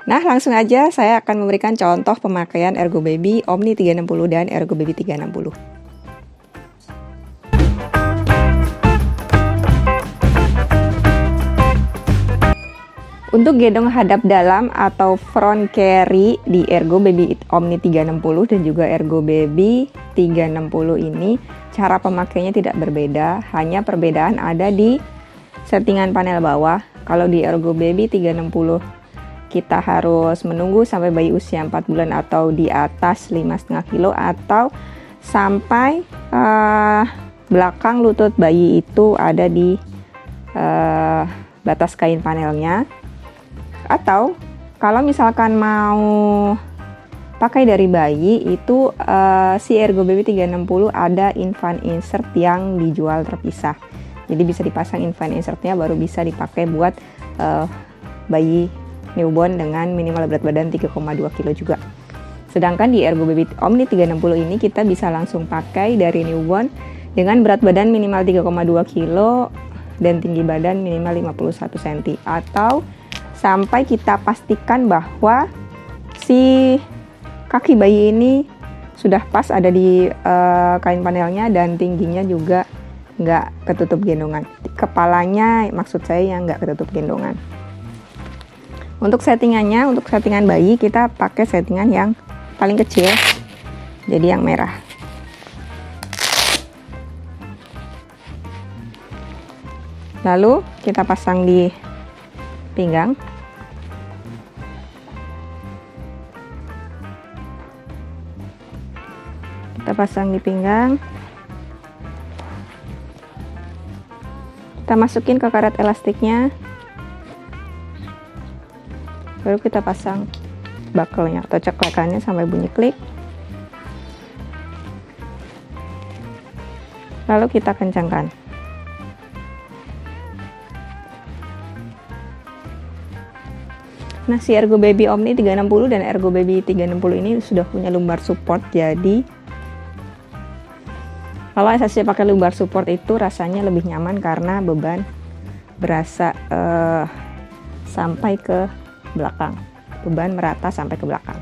Nah, langsung aja saya akan memberikan contoh pemakaian Ergo Baby Omni 360 dan Ergo Baby 360. Untuk gendong hadap dalam atau front carry di Ergo Baby Omni 360 dan juga Ergo Baby 360 ini, cara pemakainya tidak berbeda, hanya perbedaan ada di settingan panel bawah. Kalau di Ergo Baby 360 kita harus menunggu sampai bayi usia 4 bulan atau di atas 5,5 kilo atau sampai belakang lutut bayi itu ada di batas kain panelnya. Atau kalau misalkan mau pakai dari bayi itu si Ergo Baby 360 ada infant insert yang dijual terpisah. Jadi bisa dipasang infant insertnya baru bisa dipakai buat bayi newborn dengan minimal berat badan 3,2 kilo juga. Sedangkan di Ergo Baby Omni 360 ini kita bisa langsung pakai dari newborn dengan berat badan minimal 3,2 kilo dan tinggi badan minimal 51 cm, atau sampai kita pastikan bahwa si kaki bayi ini sudah pas ada di kain panelnya dan tingginya juga nggak ketutup gendongan. Kepalanya maksud saya yang nggak ketutup gendongan. Untuk settingannya, untuk settingan bayi kita pakai settingan yang paling kecil, jadi yang merah. Lalu kita pasang di pinggang. Kita pasang di pinggang. Kita masukin ke karet elastiknya. Baru kita pasang buckle-nya atau ceklekannya sampai bunyi klik. Lalu kita kencangkan. Nah, si Ergo Baby Omni 360 dan Ergo Baby 360 ini sudah punya lumbar support, jadi kalau saya pakai lumbar support itu rasanya lebih nyaman karena beban berasa sampai ke belakang, beban merata sampai ke belakang.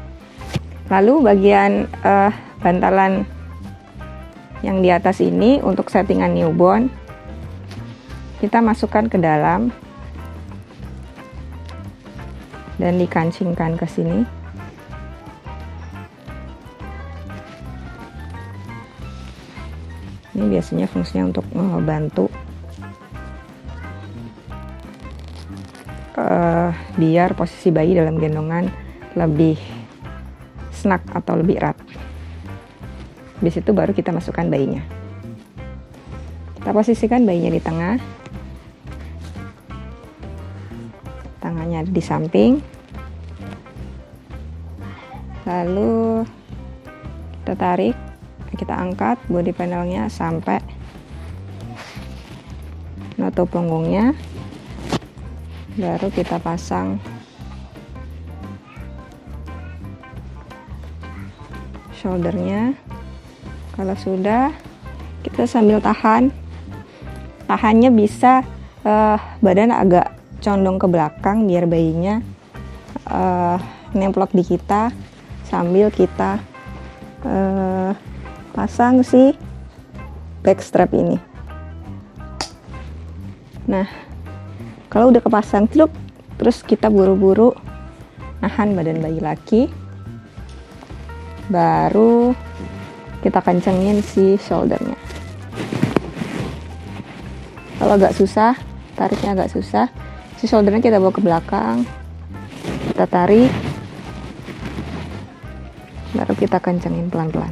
Lalu bagian bantalan yang di atas ini untuk settingan newborn kita masukkan ke dalam dan dikancingkan ke sini. Ini biasanya fungsinya untuk membantu biar posisi bayi dalam gendongan lebih snug atau lebih erat. Di situ baru kita masukkan bayinya. Kita posisikan bayinya di tengah. Tangannya ada di samping. Lalu kita tarik, kita angkat body panelnya sampai nutup punggungnya. Baru kita pasang shouldernya. Kalau sudah, kita sambil tahannya bisa badan agak condong ke belakang biar bayinya nemplok di kita sambil kita pasang si backstrap ini. Nah, kalau udah kepasang terus kita buru-buru nahan badan bayi laki, baru kita kencengin si shouldernya. Kalau agak susah, tariknya agak susah, si shouldernya kita bawa ke belakang, kita tarik, baru kita kencengin pelan-pelan.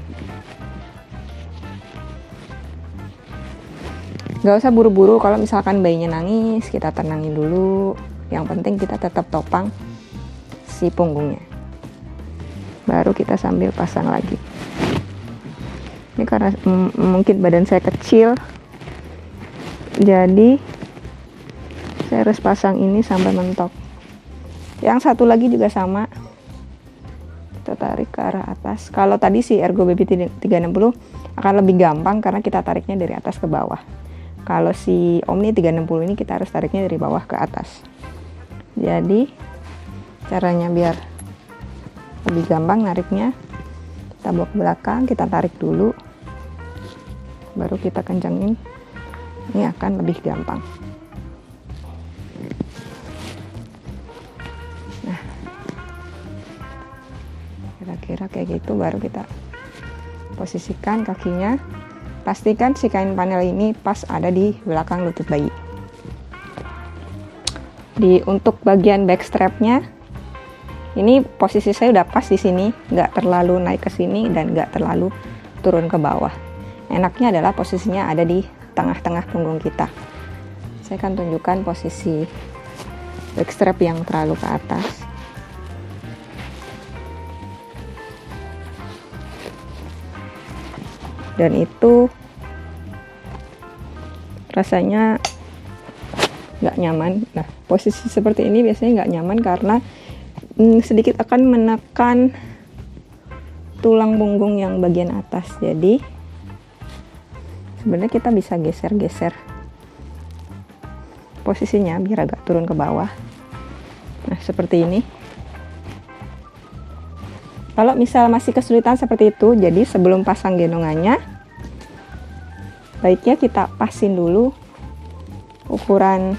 Gak usah buru-buru, kalau misalkan bayinya nangis kita tenangin dulu. Yang penting kita tetap topang si punggungnya. Baru kita sambil pasang lagi. Ini karena mungkin badan saya kecil, jadi saya harus pasang ini sampai mentok. Yang satu lagi juga sama, kita tarik ke arah atas. Kalau tadi si Ergo Baby 360 akan lebih gampang karena kita tariknya dari atas ke bawah. Kalau si Omni 360 ini kita harus tariknya dari bawah ke atas. Jadi Caranya biar lebih gampang nariknya, kita bawa ke belakang, kita tarik dulu, baru kita kencangin. Ini akan lebih gampang. Nah, kira-kira kayak gitu, baru kita posisikan kakinya. Pastikan si kain panel ini pas ada di belakang lutut bayi. Untuk bagian backstrapnya, ini posisi saya udah pas di sini, nggak terlalu naik ke sini dan nggak terlalu turun ke bawah. Enaknya adalah posisinya ada di tengah-tengah punggung kita. Saya akan tunjukkan posisi backstrap yang terlalu ke atas. Dan itu rasanya nggak nyaman. Nah, posisi seperti ini biasanya nggak nyaman karena sedikit akan menekan tulang punggung yang bagian atas. Jadi sebenarnya kita bisa geser-geser posisinya biar agak turun ke bawah. Nah, seperti ini. Kalau misal masih kesulitan seperti itu, jadi sebelum pasang gendongannya, baiknya kita pasin dulu ukuran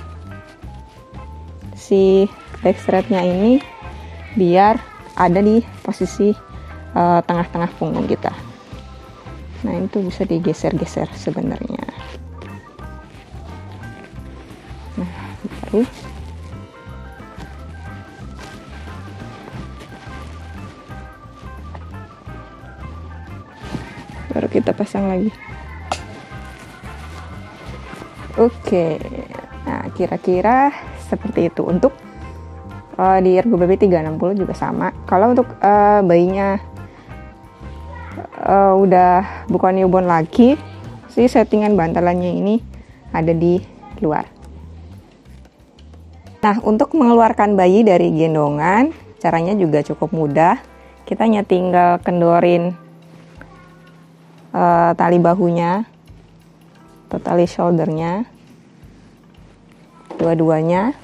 si backstrapnya ini biar ada di posisi tengah-tengah punggung kita. Nah, itu bisa digeser-geser sebenarnya. Nah, baru kita pasang lagi. Oke, nah kira-kira seperti itu. Untuk di Ergo Baby 360 juga sama. Kalau untuk bayinya udah bukan newborn lagi, si settingan bantalannya ini ada di luar. Nah, untuk mengeluarkan bayi dari gendongan, caranya juga cukup mudah. Kita hanya tinggal kendorin tali bahunya atau tali shouldernya, dua-duanya,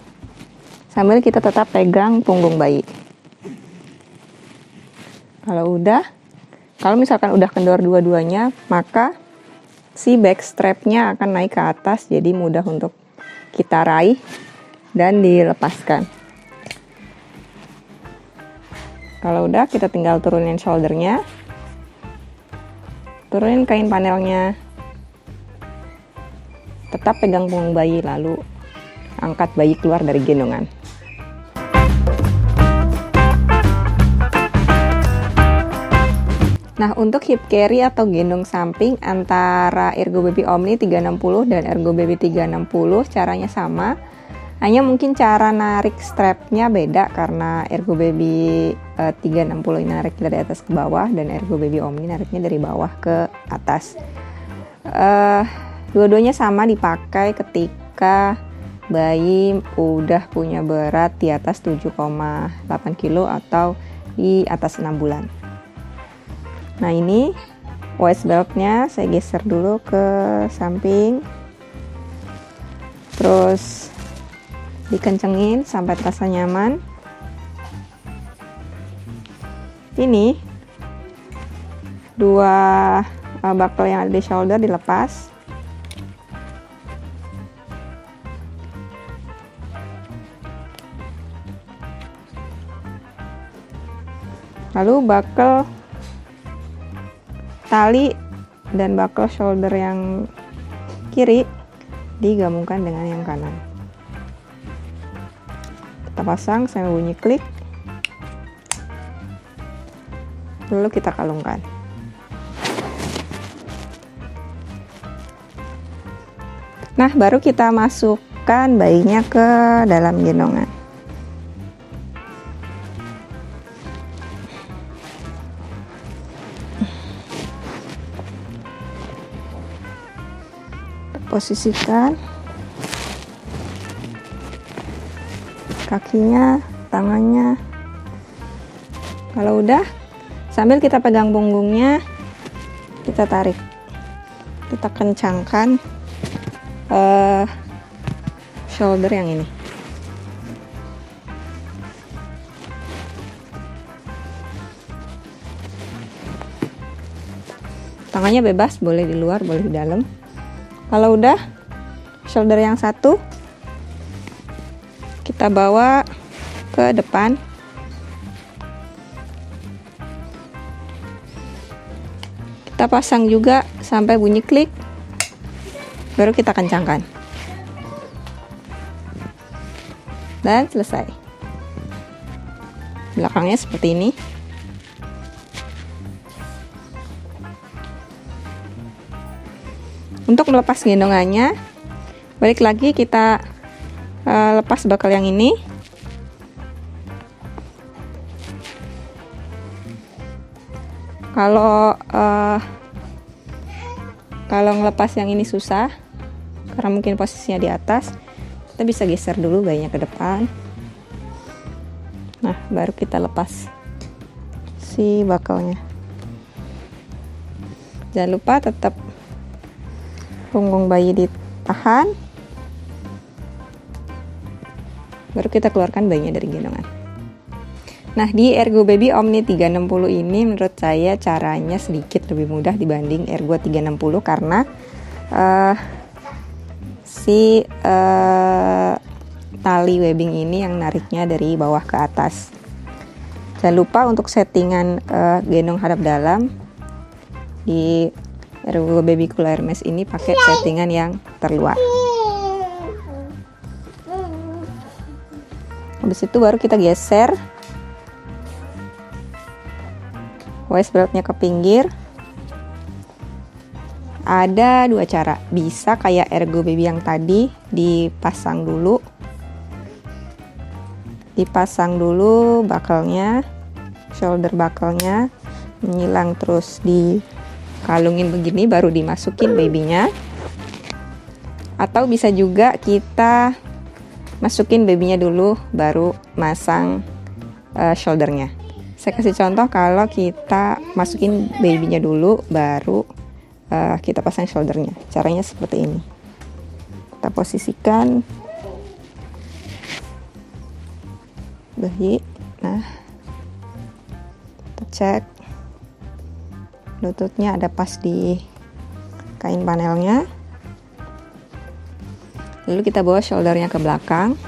sambil kita tetap pegang punggung bayi. Kalau misalkan udah kendor dua-duanya, maka si back strapnya akan naik ke atas, jadi mudah untuk kita raih dan dilepaskan. Kalau udah, kita tinggal turunin shouldernya, turunin kain panelnya, tetap pegang punggung bayi, lalu angkat bayi keluar dari gendongan. Nah, untuk hip carry atau gendong samping antara Ergo Baby Omni 360 dan Ergo Baby 360 caranya sama. Hanya mungkin cara narik strapnya beda, karena Ergo Baby 360 narik dari atas ke bawah dan Ergo Baby Omni nariknya dari bawah ke atas. Dua-duanya sama dipakai ketika bayi udah punya berat di atas 7,8 kilo atau di atas 6 bulan. Nah, ini waist beltnya saya geser dulu ke samping, terus dikencengin sampai terasa nyaman. Ini dua buckle yang ada di shoulder dilepas. Lalu buckle tali dan buckle shoulder yang kiri digabungkan dengan yang kanan. Kita pasang sampai bunyi klik, lalu kita kalungkan. Nah, baru kita masukkan bayinya ke dalam gendongan. Posisikan kakinya, tangannya. Kalau udah, sambil kita pegang punggungnya, kita tarik, kita kencangkan shoulder yang ini. Tangannya bebas, boleh di luar, boleh di dalam. Kalau udah, shoulder yang satu kita bawa ke depan. Kita pasang juga sampai bunyi klik, baru kita kencangkan. Dan selesai. Belakangnya seperti ini. Untuk melepas gendongannya, balik lagi kita lepas bakal yang ini. Kalau ngelepas yang ini susah karena mungkin posisinya di atas, kita bisa geser dulu bayinya ke depan. Nah, baru kita lepas si bakalnya. Jangan lupa tetap punggung bayi ditahan, baru kita keluarkan bayinya dari gendongan. Nah, di Ergo Baby Omni 360 ini menurut saya caranya sedikit lebih mudah dibanding Ergo 360 karena tali webbing ini yang nariknya dari bawah ke atas. Jangan lupa untuk settingan gendong hadap dalam di Ergo Baby Cool Air Mesh ini pakai settingan yang terluar. Habis itu baru kita geser waist beltnya ke pinggir. Ada dua cara, bisa kayak Ergo Baby yang tadi, dipasang dulu bakalnya, shoulder bakalnya menyilang, terus dikalungin begini baru dimasukin babynya. Atau bisa juga kita masukin babynya dulu baru masang shouldernya. Saya kasih contoh, kalau kita masukin babynya dulu baru kita pasang shouldernya. Caranya seperti ini. Kita posisikan bayi. Nah, kita cek lututnya ada pas di kain panelnya. Lalu kita bawa shouldernya ke belakang.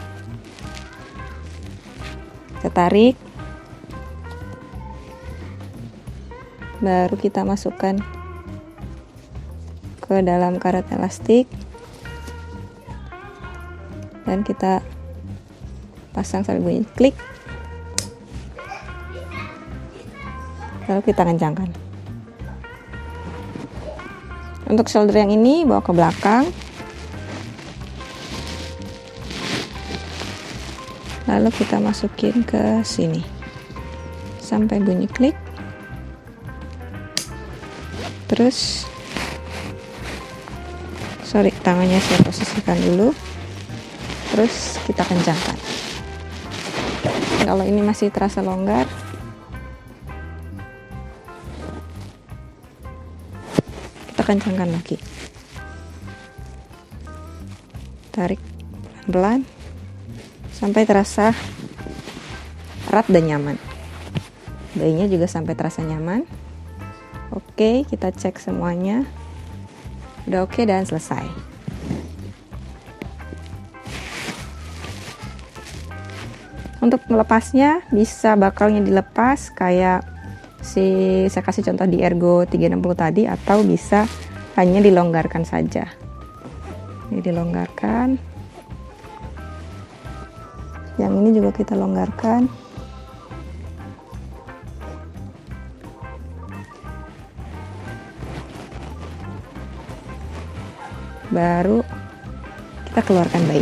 Kita tarik. Baru kita masukkan ke dalam karet elastik dan kita pasang sampai bunyi klik, lalu kita kencangkan. Untuk shoulder yang ini bawa ke belakang, lalu kita masukin ke sini sampai bunyi klik. Terus tangannya saya posisikan dulu, terus kita kencangkan. Kalau ini masih terasa longgar, kita kencangkan lagi. Tarik pelan-pelan sampai terasa erat dan nyaman. Bayinya juga sampai terasa nyaman. Oke, kita cek semuanya. Udah oke dan selesai. Untuk melepasnya bisa bakalnya dilepas kayak saya kasih contoh di Ergo 360 tadi, atau bisa hanya dilonggarkan saja. Ini dilonggarkan. Yang ini juga kita longgarkan. Baru kita keluarkan bayi.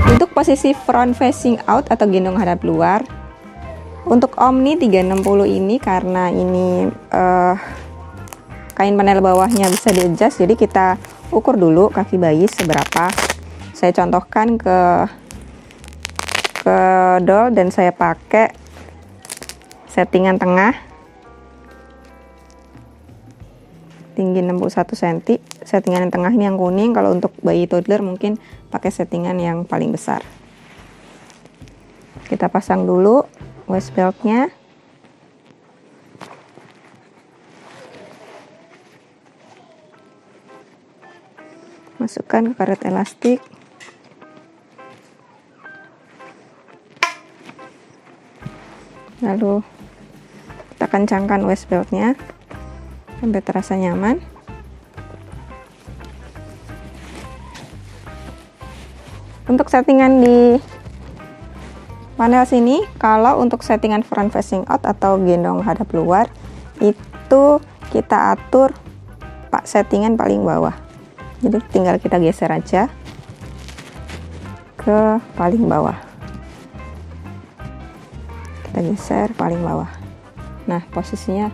Untuk posisi front facing out atau gendong hadap luar, untuk Omni 360 ini karena ini kain panel bawahnya bisa di-adjust, jadi kita ukur dulu kaki bayi seberapa. Saya contohkan ke doll dan saya pakai settingan tengah, tinggi 61 cm. Settingan yang tengah ini yang kuning. Kalau untuk bayi toddler mungkin pakai settingan yang paling besar. Kita pasang dulu waist beltnya. Masukkan ke karet elastik. Lalu kita kencangkan waist beltnya sampai terasa nyaman. Untuk settingan di panel sini, kalau untuk settingan front facing out atau gendong hadap luar, itu kita atur settingan paling bawah. Jadi tinggal kita geser aja ke paling bawah. Kita geser paling bawah. Nah, posisinya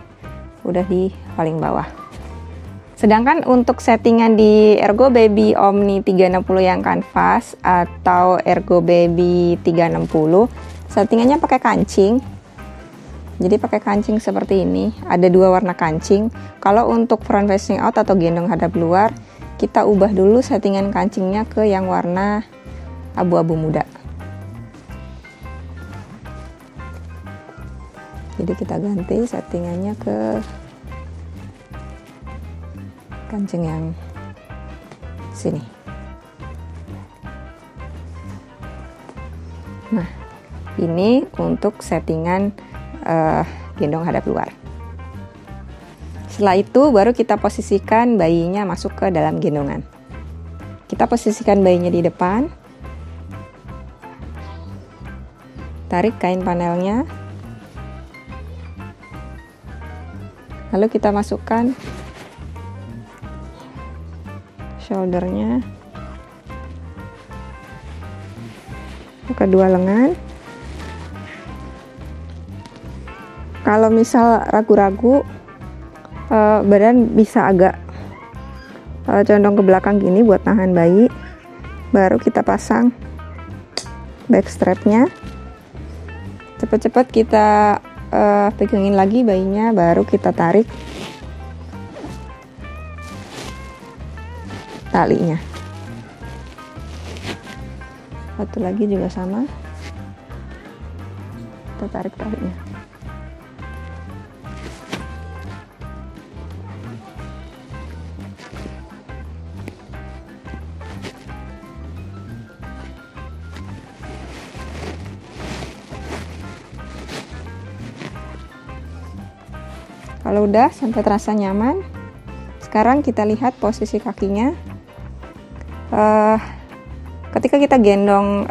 udah di paling bawah. Sedangkan untuk settingan di Ergo Baby Omni 360 yang kanvas atau Ergo Baby 360, settingannya pakai kancing. Jadi pakai kancing seperti ini. Ada dua warna kancing. Kalau untuk front facing out atau gendong hadap luar, kita ubah dulu settingan kancingnya ke yang warna abu-abu muda. Jadi kita ganti settingannya ke kancing yang sini. Nah, ini untuk settingan gendong hadap luar. Setelah itu baru kita posisikan bayinya masuk ke dalam gendongan. Kita posisikan bayinya di depan. Tarik kain panelnya. Lalu kita masukkan shouldernya kedua lengan. Kalau misal ragu-ragu, badan bisa agak condong ke belakang gini buat nahan bayi. Baru kita pasang back strapnya. Cepet-cepet kita pegangin lagi bayinya, baru kita tarik talinya. Satu lagi juga sama, kita tarik talinya. Kalau udah sampai terasa nyaman, sekarang kita lihat posisi kakinya. Ketika kita gendong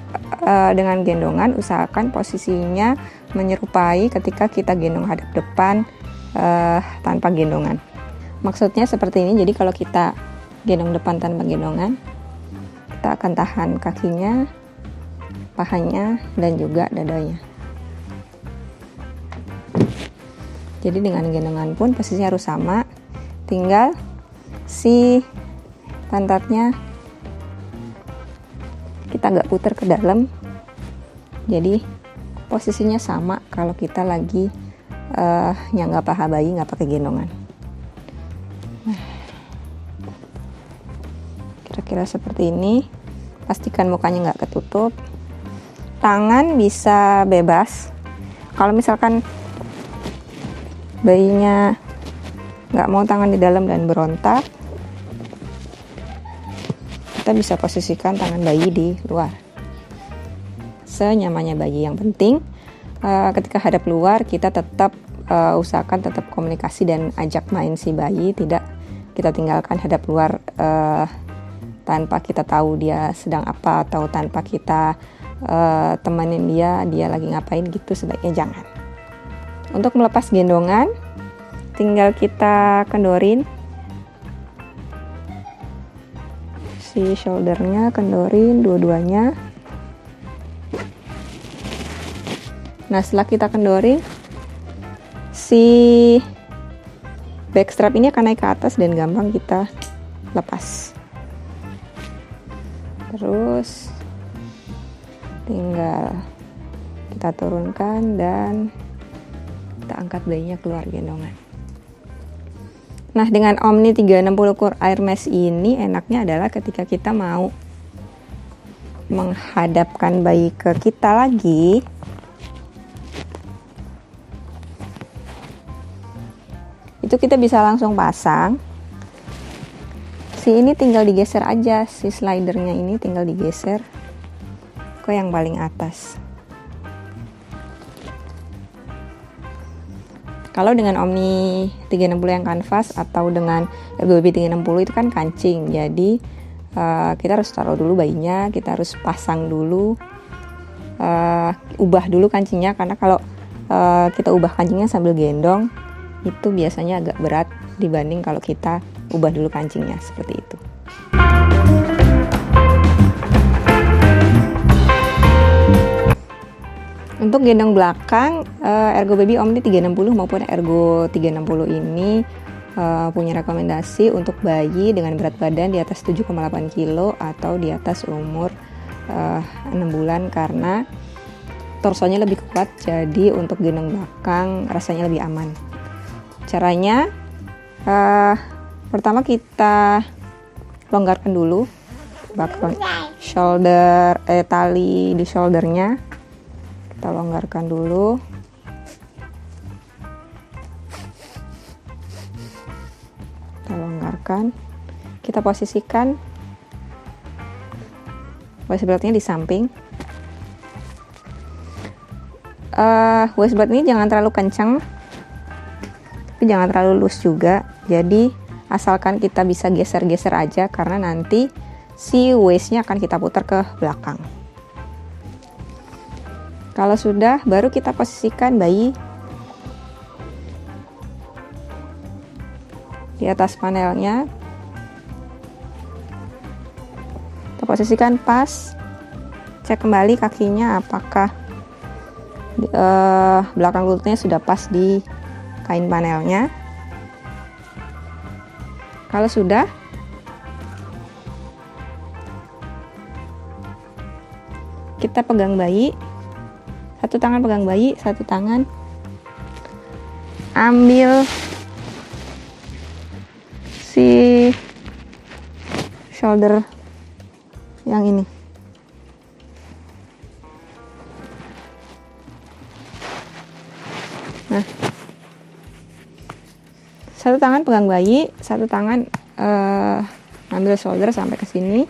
dengan gendongan, usahakan posisinya menyerupai ketika kita gendong hadap depan tanpa gendongan. Maksudnya seperti ini. Jadi kalau kita gendong depan tanpa gendongan, kita akan tahan kakinya, pahanya, dan juga dadanya. Jadi dengan gendongan pun posisinya harus sama, tinggal si pantatnya kita agak putar ke dalam. Jadi posisinya sama kalau kita lagi nyangga paha bayi nggak pakai gendongan. Nah, kira-kira seperti ini. Pastikan mukanya nggak ketutup. Tangan bisa bebas. Kalau misalkan bayinya nggak mau tangan di dalam dan berontak, kita bisa posisikan tangan bayi di luar senyamannya bayi. Yang penting ketika hadap luar kita tetap usahakan tetap komunikasi dan ajak main si bayi, tidak kita tinggalkan hadap luar tanpa kita tahu dia sedang apa, atau tanpa kita temenin dia lagi ngapain gitu, sebaiknya jangan. Untuk melepas gendongan, tinggal kita kendorin si shouldernya, kendorin dua-duanya. Nah, setelah kita kendorin, si backstrap ini akan naik ke atas dan gampang kita lepas. Terus tinggal kita turunkan dan kita angkat bayinya keluar gendongan. Nah, dengan Omni 360 Core Air Mesh ini enaknya adalah ketika kita mau menghadapkan bayi ke kita lagi, itu kita bisa langsung pasang. Si ini tinggal digeser aja, si slidernya ini tinggal digeser ke yang paling atas. Kalau dengan Omni 360 yang kanvas atau dengan Ergo Baby 360 itu kan kancing, jadi kita harus taruh dulu bayinya, kita harus pasang dulu, ubah dulu kancingnya, karena kalau kita ubah kancingnya sambil gendong itu biasanya agak berat dibanding kalau kita ubah dulu kancingnya, seperti itu. Untuk gendong belakang, Ergo Baby Omni 360 maupun Ergo 360 ini punya rekomendasi untuk bayi dengan berat badan di atas 7,8 kg atau di atas umur 6 bulan, karena torsonya lebih kuat, jadi untuk gendong belakang rasanya lebih aman. Caranya, pertama kita longgarkan dulu tali di shouldernya, kita longgarkan dulu. Kita longgarkan, kita posisikan waist beltnya di samping. Waist belt ini jangan terlalu kencang, tapi jangan terlalu loose juga, jadi asalkan kita bisa geser-geser aja, karena nanti si waistnya akan kita putar ke belakang. Kalau sudah, baru kita posisikan bayi di atas panelnya. Kita posisikan pas, cek kembali kakinya apakah belakang lututnya sudah pas di kain panelnya. Kalau sudah, kita pegang bayi, satu tangan pegang bayi, satu tangan ambil si shoulder yang ini. Nah, satu tangan pegang bayi, satu tangan ambil shoulder sampai ke sini.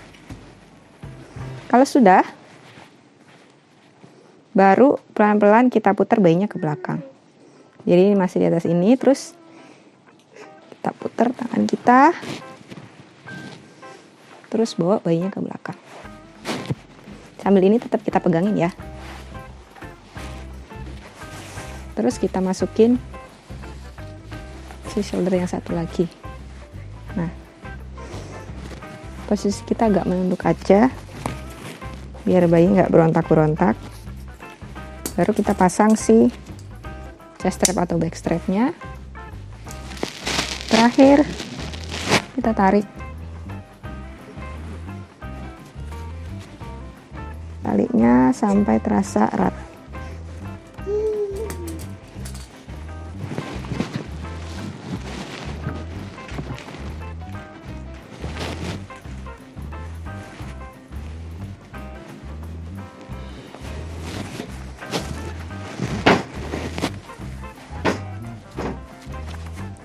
Kalau sudah, baru pelan-pelan kita putar bayinya ke belakang. Jadi ini masih di atas ini, terus kita putar tangan kita, terus bawa bayinya ke belakang. Sambil ini tetap kita pegangin ya. Terus kita masukin si shoulder yang satu lagi. Nah, posisi kita agak menunduk aja biar bayi nggak berontak-berontak. Baru kita pasang si chest strap atau back strapnya. Terakhir kita tarik talinya sampai terasa erat.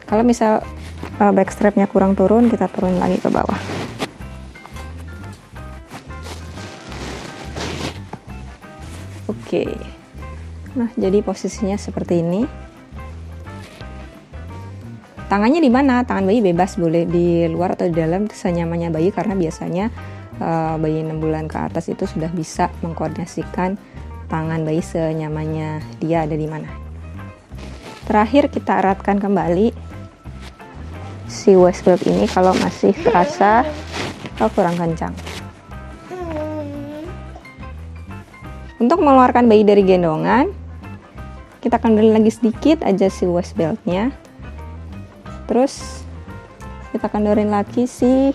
Kalau misal backstrapnya kurang turun, kita turun lagi ke bawah. Oke. Nah, jadi posisinya seperti ini. Tangannya di mana? Tangan bayi bebas, boleh di luar atau di dalam, senyamannya bayi, karena biasanya bayi 6 bulan ke atas itu sudah bisa mengkoordinasikan tangan bayi senyamannya dia ada di mana. Terakhir kita eratkan kembali si waist belt ini kalau masih terasa kurang kencang. Untuk mengeluarkan bayi dari gendongan, kita kendorin lagi sedikit aja si waist beltnya. Terus kita kendorin lagi si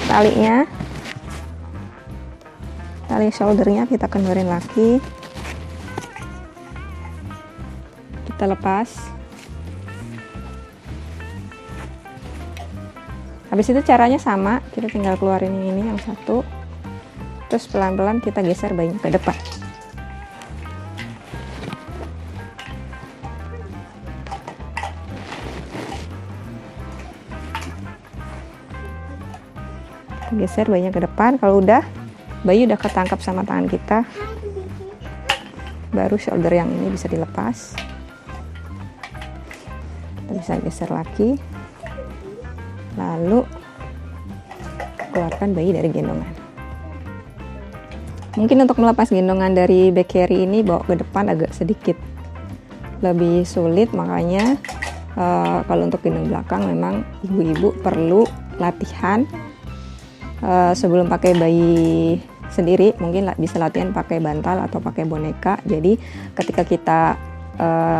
talinya, tali shouldernya kita kendorin lagi. Kita lepas. Habis itu caranya sama, kita tinggal keluarin ini yang satu, terus pelan-pelan kita geser bayinya ke depan. geser bayinya ke depan. Kalau udah bayi udah ketangkap sama tangan kita, baru shoulder yang ini bisa dilepas. Kita bisa geser lagi, lalu keluarkan bayi dari gendongan. Mungkin untuk melepas gendongan dari back carry ini bawa ke depan agak sedikit lebih sulit, makanya kalau untuk gendong belakang memang ibu-ibu perlu latihan sebelum pakai bayi sendiri. Mungkin bisa latihan pakai bantal atau pakai boneka, jadi ketika kita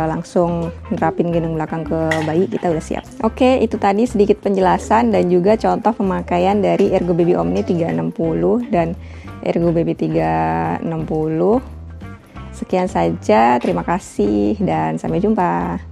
langsung nerapin gendong belakang ke bayi, kita udah siap. Oke, itu tadi sedikit penjelasan dan juga contoh pemakaian dari Ergo Baby Omni 360 dan Ergo Baby 360. Sekian saja, terima kasih dan sampai jumpa.